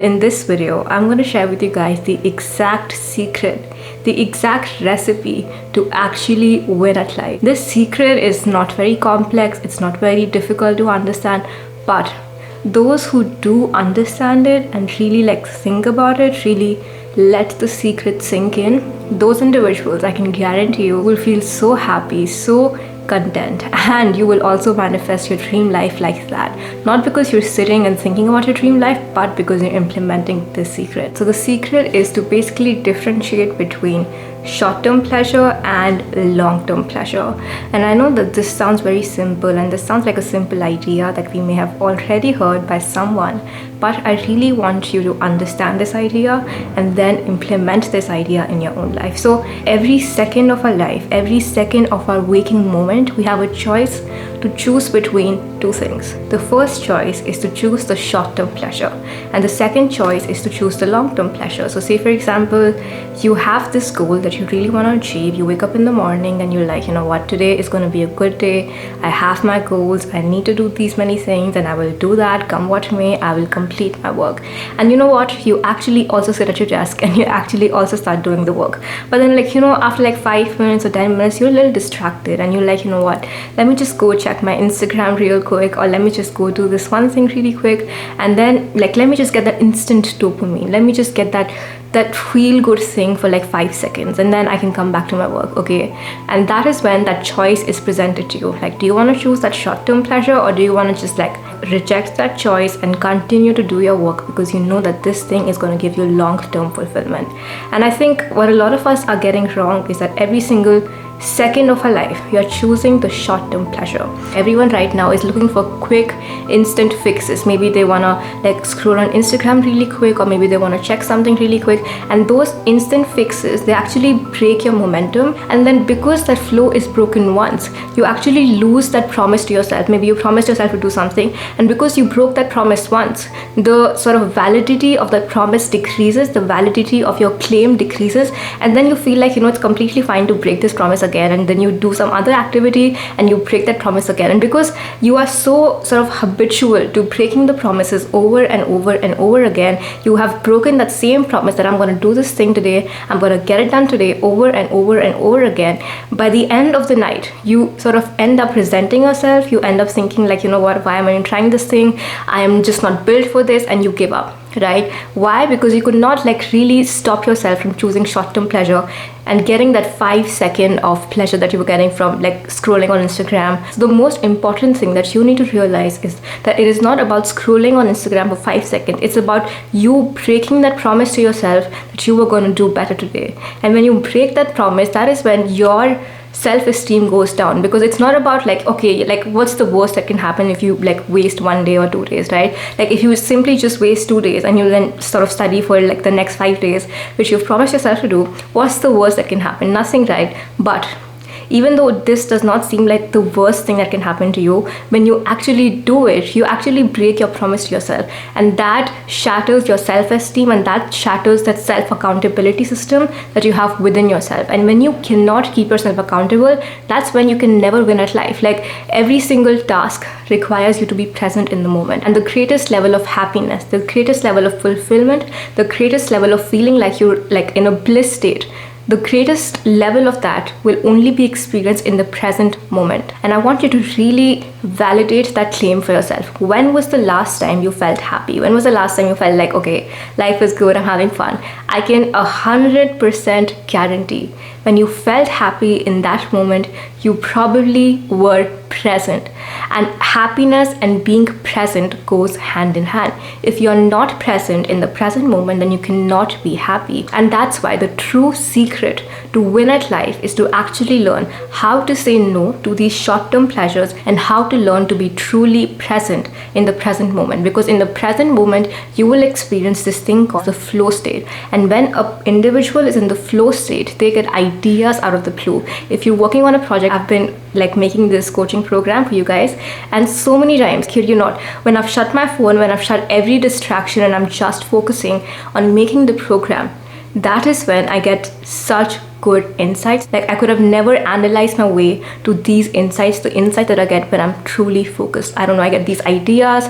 In this video, I'm going to share with you guys the exact secret, the exact recipe to actually win at life. This secret is not very complex, it's not very difficult to understand, but those who do understand it and really think about it, really let the secret sink in, those individuals, I can guarantee you, will feel so happy, so content, and you will also manifest your dream life like that. Not because you're sitting and thinking about your dream life, but because you're implementing this secret. So the secret is to basically differentiate between short-term pleasure and long-term pleasure. And I know that this sounds very simple, and this sounds like a simple idea that we may have already heard by someone, but I really want you to understand this idea and then implement this idea in your own life. So every second of our life, every second of our waking moment, we have a choice to choose between two things. The first choice is to choose the short-term pleasure, and the second choice is to choose the long-term pleasure. So say for example, you have this goal that you really want to achieve. You wake up in the morning and you're like, you know what, today is going to be a good day. I have my goals, I need to do these many things, and I will do that, come what may. I will complete my work. And you know what, you actually also sit at your desk and you actually also start doing the work. But then after 5 minutes or 10 minutes, you're a little distracted and you're like, you know what, let me just go check my Instagram real quick, or let me just go do this one thing really quick, and then let me just get that instant dopamine, let me just get that feel good thing for 5 seconds, and then I can come back to my work. Okay, and that is when that choice is presented to you. Do you want to choose that short-term pleasure, or do you want to just reject that choice and continue to do your work because you know that this thing is going to give you long-term fulfillment? And I think what a lot of us are getting wrong is that every single second of our life, we are choosing the short-term pleasure. Everyone right now is looking for quick, instant fixes. Maybe they want to scroll on Instagram really quick, or maybe they want to check something really quick, and those instant fixes, they actually break your momentum. And then because that flow is broken once, you actually lose that promise to yourself. Maybe you promised yourself to do something, and because you broke that promise once, the sort of validity of that promise decreases, the validity of your claim decreases, and then you feel like, it's completely fine to break this promise again, and then you do some other activity and you break that promise again. And because you are so sort of habitual to breaking the promises over and over and over again, you have broken that same promise that I'm going to do this thing today, I'm going to get it done today, over and over and over again. By the end of the night, you sort of end up resenting yourself. You end up thinking you know what, why am I trying this thing? I am just not built for this, and you give up. Right? Why? Because you could not really stop yourself from choosing short-term pleasure and getting that 5 second of pleasure that you were getting from scrolling on Instagram. So the most important thing that you need to realize is that it is not about scrolling on Instagram for 5 seconds. It's about you breaking that promise to yourself that you were going to do better today. And when you break that promise, that is when your self-esteem goes down, because it's not about what's the worst that can happen if you waste 1 day or 2 days, right? If you simply just waste 2 days and you then sort of study for the next 5 days, which you've promised yourself to do, what's the worst that can happen? Nothing, right? But even though this does not seem like the worst thing that can happen to you, when you actually do it, you actually break your promise to yourself, and that shatters your self-esteem, and that shatters that self-accountability system that you have within yourself. And when you cannot keep yourself accountable, that's when you can never win at life. Every single task requires you to be present in the moment, and the greatest level of happiness, the greatest level of fulfillment, the greatest level of feeling like you're in a bliss state, the greatest level of that will only be experienced in the present moment. And I want you to really validate that claim for yourself. When was the last time you felt happy? When was the last time you felt okay, life is good, I'm having fun? I can 100% guarantee when you felt happy in that moment, you probably were present. And happiness and being present goes hand in hand. If you're not present in the present moment, then you cannot be happy. And that's why the true secret to win at life is to actually learn how to say no to these short-term pleasures, and how to learn to be truly present in the present moment. Because in the present moment, you will experience this thing called the flow state. And when an individual is in the flow state, they get ideas out of the blue. If you're working on a project, I've been making this coaching program for you guys, and so many times, kid you not, when I've shut my phone, when I've shut every distraction, and I'm just focusing on making the program, that is when I get such good insights. Like I could have never analyzed my way to these insights, the insight that I get when I'm truly focused. I don't know, I get these ideas,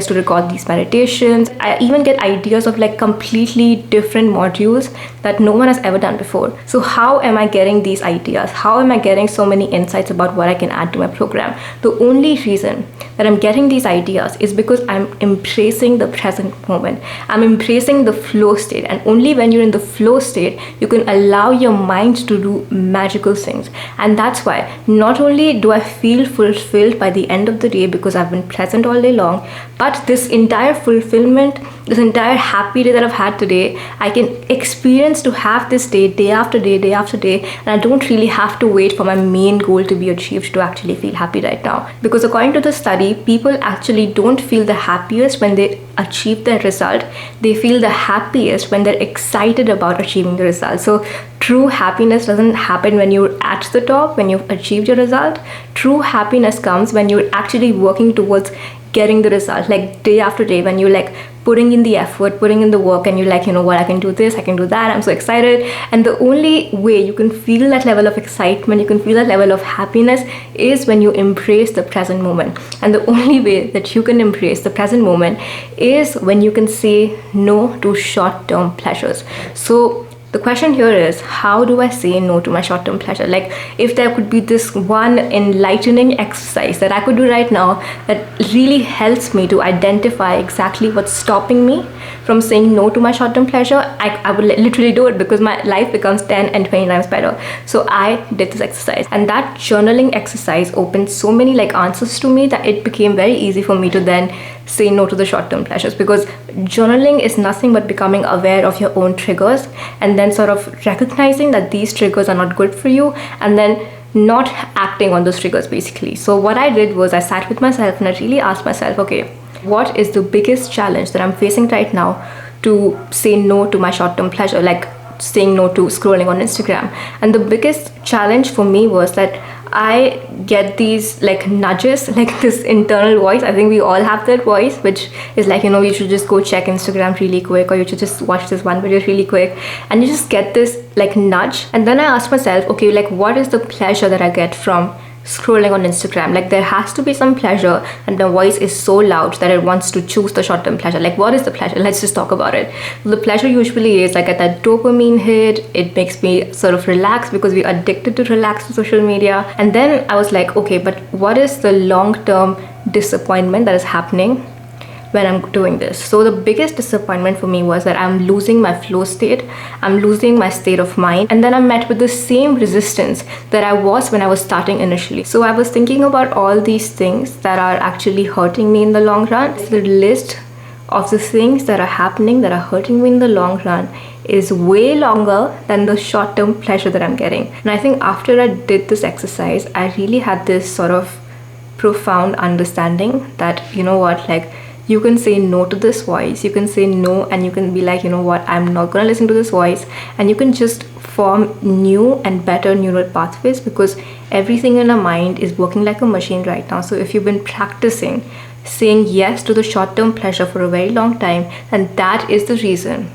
to record these meditations. I even get ideas of like completely different modules that no one has ever done before. So how am I getting these ideas? How am I getting so many insights about what I can add to my program? The only reason that I'm getting these ideas is because I'm embracing the present moment. I'm embracing the flow state, and only when you're in the flow state you can allow your mind to do magical things. And that's why not only do I feel fulfilled by the end of the day because I've been present all day long, but this entire fulfillment, this entire happy day that I've had today, I can experience to have this day after day after day, and I don't really have to wait for my main goal to be achieved to actually feel happy right now. Because according to the study, people actually don't feel the happiest when they achieve their result. They feel the happiest when they're excited about achieving the result. So true happiness doesn't happen when you're at the top, when you've achieved your result. True happiness comes when you're actually working towards getting the result, like day after day, when you're like putting in the effort, putting in the work, and you're like, you know what, I can do this, I can do that, I'm so excited. And the only way you can feel that level of excitement, you can feel that level of happiness, is when you embrace the present moment. And the only way that you can embrace the present moment is when you can say no to short-term pleasures. So the question here is, how do I say no to my short-term pleasure? Like, if there could be this one enlightening exercise that I could do right now that really helps me to identify exactly what's stopping me from saying no to my short-term pleasure, I would literally do it, because my life becomes 10 and 20 times better. So I did this exercise, and that journaling exercise opened so many like answers to me that it became very easy for me to then say no to the short-term pleasures. Because journaling is nothing but becoming aware of your own triggers, and then sort of recognizing that these triggers are not good for you, and then not acting on those triggers basically. So what I did was I sat with myself and I really asked myself, okay, what is the biggest challenge that I'm facing right now to say no to my short-term pleasure, like saying no to scrolling on Instagram? And the biggest challenge for me was that I get these like nudges, like this internal voice. I think we all have that voice, which is like, you know, you should just go check Instagram really quick, or you should just watch this one video really quick, and you just get this like nudge. And then I asked myself, okay, like what is the pleasure that I get from scrolling on Instagram? Like there has to be some pleasure, and the voice is so loud that it wants to choose the short-term pleasure. Like what is the pleasure? Let's just talk about it. The pleasure usually is like at that dopamine hit. It makes me sort of relax, because we're addicted to relax to social media. And then I was like, okay, but what is the long-term disappointment that is happening when I'm doing this? So the biggest disappointment for me was that I'm losing my flow state, I'm losing my state of mind, and then I'm met with the same resistance that I was when I was starting initially. So I was thinking about all these things that are actually hurting me in the long run. The list of the things that are happening that are hurting me in the long run is way longer than the short-term pleasure that I'm getting. And I think after I did this exercise, I really had this sort of profound understanding that, you know what, like you can say no to this voice, you can say no, and you can be like, you know what, I'm not gonna listen to this voice, and you can just form new and better neural pathways, because everything in our mind is working like a machine right now. So if you've been practicing saying yes to the short-term pleasure for a very long time, then that is the reason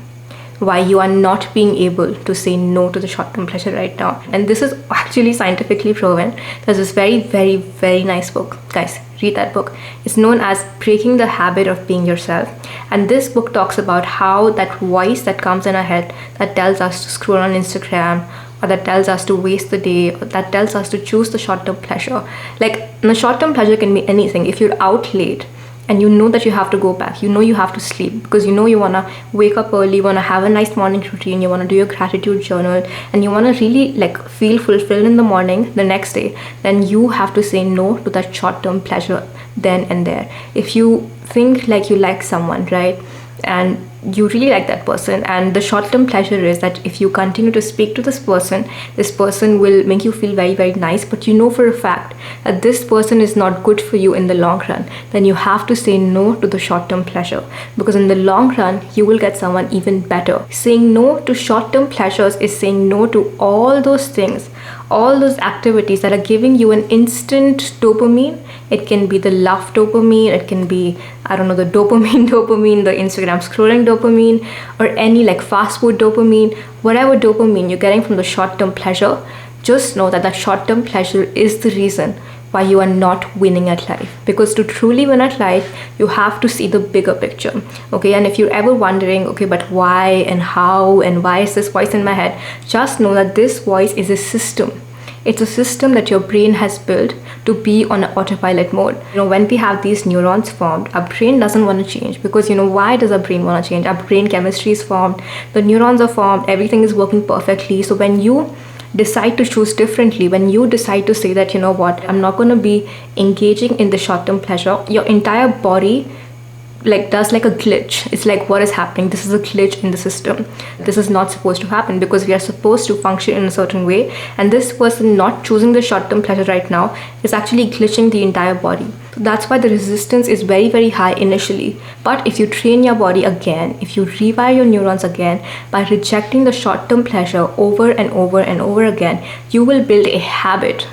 why you are not being able to say no to the short-term pleasure right now. And this is actually scientifically proven. There's this very, very, very nice book. Guys, read that book. It's known as Breaking the Habit of Being Yourself. And this book talks about how that voice that comes in our head that tells us to scroll on Instagram, or that tells us to waste the day, or that tells us to choose the short-term pleasure. Like the short-term pleasure can be anything. If you're out late and you know that you have to go back, you know you have to sleep, because you know you want to wake up early, you want to have a nice morning routine, you want to do your gratitude journal, and you want to really like feel fulfilled in the morning the next day, then you have to say no to that short-term pleasure then and there. If you think like you like someone, right, and you really like that person, and the short-term pleasure is that if you continue to speak to this person will make you feel very, very nice, but you know for a fact that this person is not good for you in the long run, then you have to say no to the short-term pleasure, because in the long run you will get someone even better. Saying no to short-term pleasures is saying no to all those things, all those activities that are giving you an instant dopamine, It can be the love dopamine, it can be, I don't know, the dopamine dopamine, the Instagram scrolling dopamine, or any like fast food dopamine. Whatever dopamine you're getting from the short-term pleasure, just know that that short-term pleasure is the reason why you are not winning at life. Because to truly win at life, you have to see the bigger picture. Okay, and if you're ever wondering, okay, but why and how and why is this voice in my head, just know that this voice is a system. It's a system that your brain has built to be on an autopilot mode. When we have these neurons formed, our brain doesn't want to change, because why does our brain want to change? Our brain chemistry is formed, the neurons are formed, everything is working perfectly. So when you decide to choose differently, when you decide to say that, I'm not going to be engaging in the short-term pleasure, your entire body does like a glitch. It's like, what is happening? This is a glitch in the system. This is not supposed to happen, because we are supposed to function in a certain way, and this person not choosing the short-term pleasure right now is actually glitching the entire body. So that's why the resistance is very, very high initially. But if you train your body again, if you rewire your neurons again by rejecting the short-term pleasure over and over and over again, you will build a habit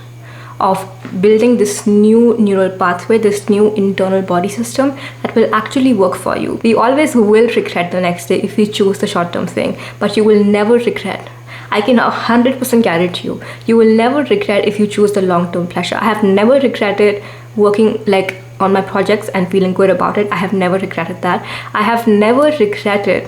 of building this new neural pathway, this new internal body system that will actually work for you. We always will regret the next day if we choose the short-term thing, but you will never regret. I can 100% guarantee you, you will never regret if you choose the long-term pleasure. I have never regretted working on my projects and feeling good about it. I have never regretted that. I have never regretted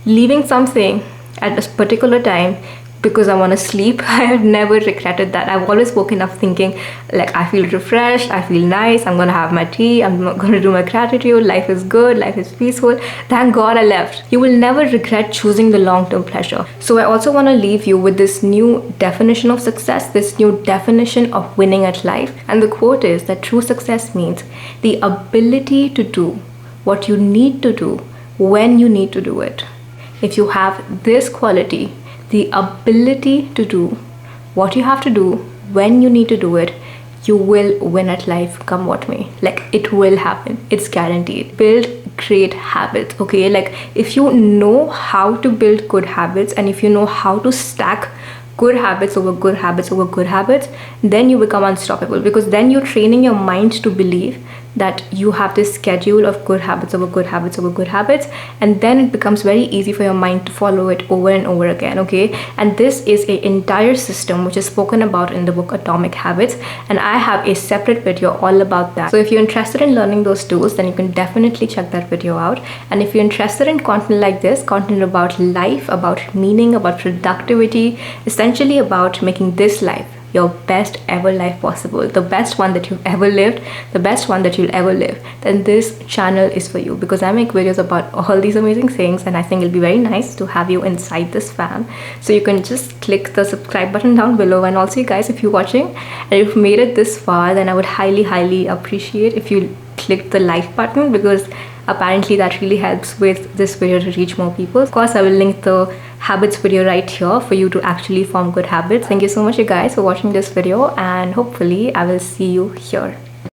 leaving something at a particular time because I want to sleep. I have never regretted that. I've always woken up thinking I feel refreshed, I feel nice, I'm gonna have my tea, I'm gonna do my gratitude, life is good, life is peaceful, thank God I left. You will never regret choosing the long-term pleasure. So I also want to leave you with this new definition of success, this new definition of winning at life. And the quote is that true success means the ability to do what you need to do when you need to do it. If you have this quality, the ability to do what you have to do when you need to do it, you will win at life come what may. It will happen, it's guaranteed. Build great habits. Okay, if you know how to build good habits, and if you know how to stack good habits over good habits over good habits, then you become unstoppable, because then you're training your mind to believe that you have this schedule of good habits over good habits over good habits, and then it becomes very easy for your mind to follow it over and over again. Okay, and this is an entire system which is spoken about in the book Atomic Habits, and I have a separate video all about that. So if you're interested in learning those tools, then you can definitely check that video out. And if you're interested in content like this, content about life, about meaning, about productivity, essentially about making this life your best ever life possible, the best one that you've ever lived, the best one that you'll ever live, then this channel is for you, because I make videos about all these amazing things, and I think it'll be very nice to have you inside this fam. So you can just click the subscribe button down below. And also, you guys, if you're watching and you've made it this far, then I would highly appreciate if you click the like button, because apparently that really helps with this video to reach more people. Of course, I will link the habits video right here for you to actually form good habits. Thank you so much, you guys, for watching this video, and hopefully I will see you here.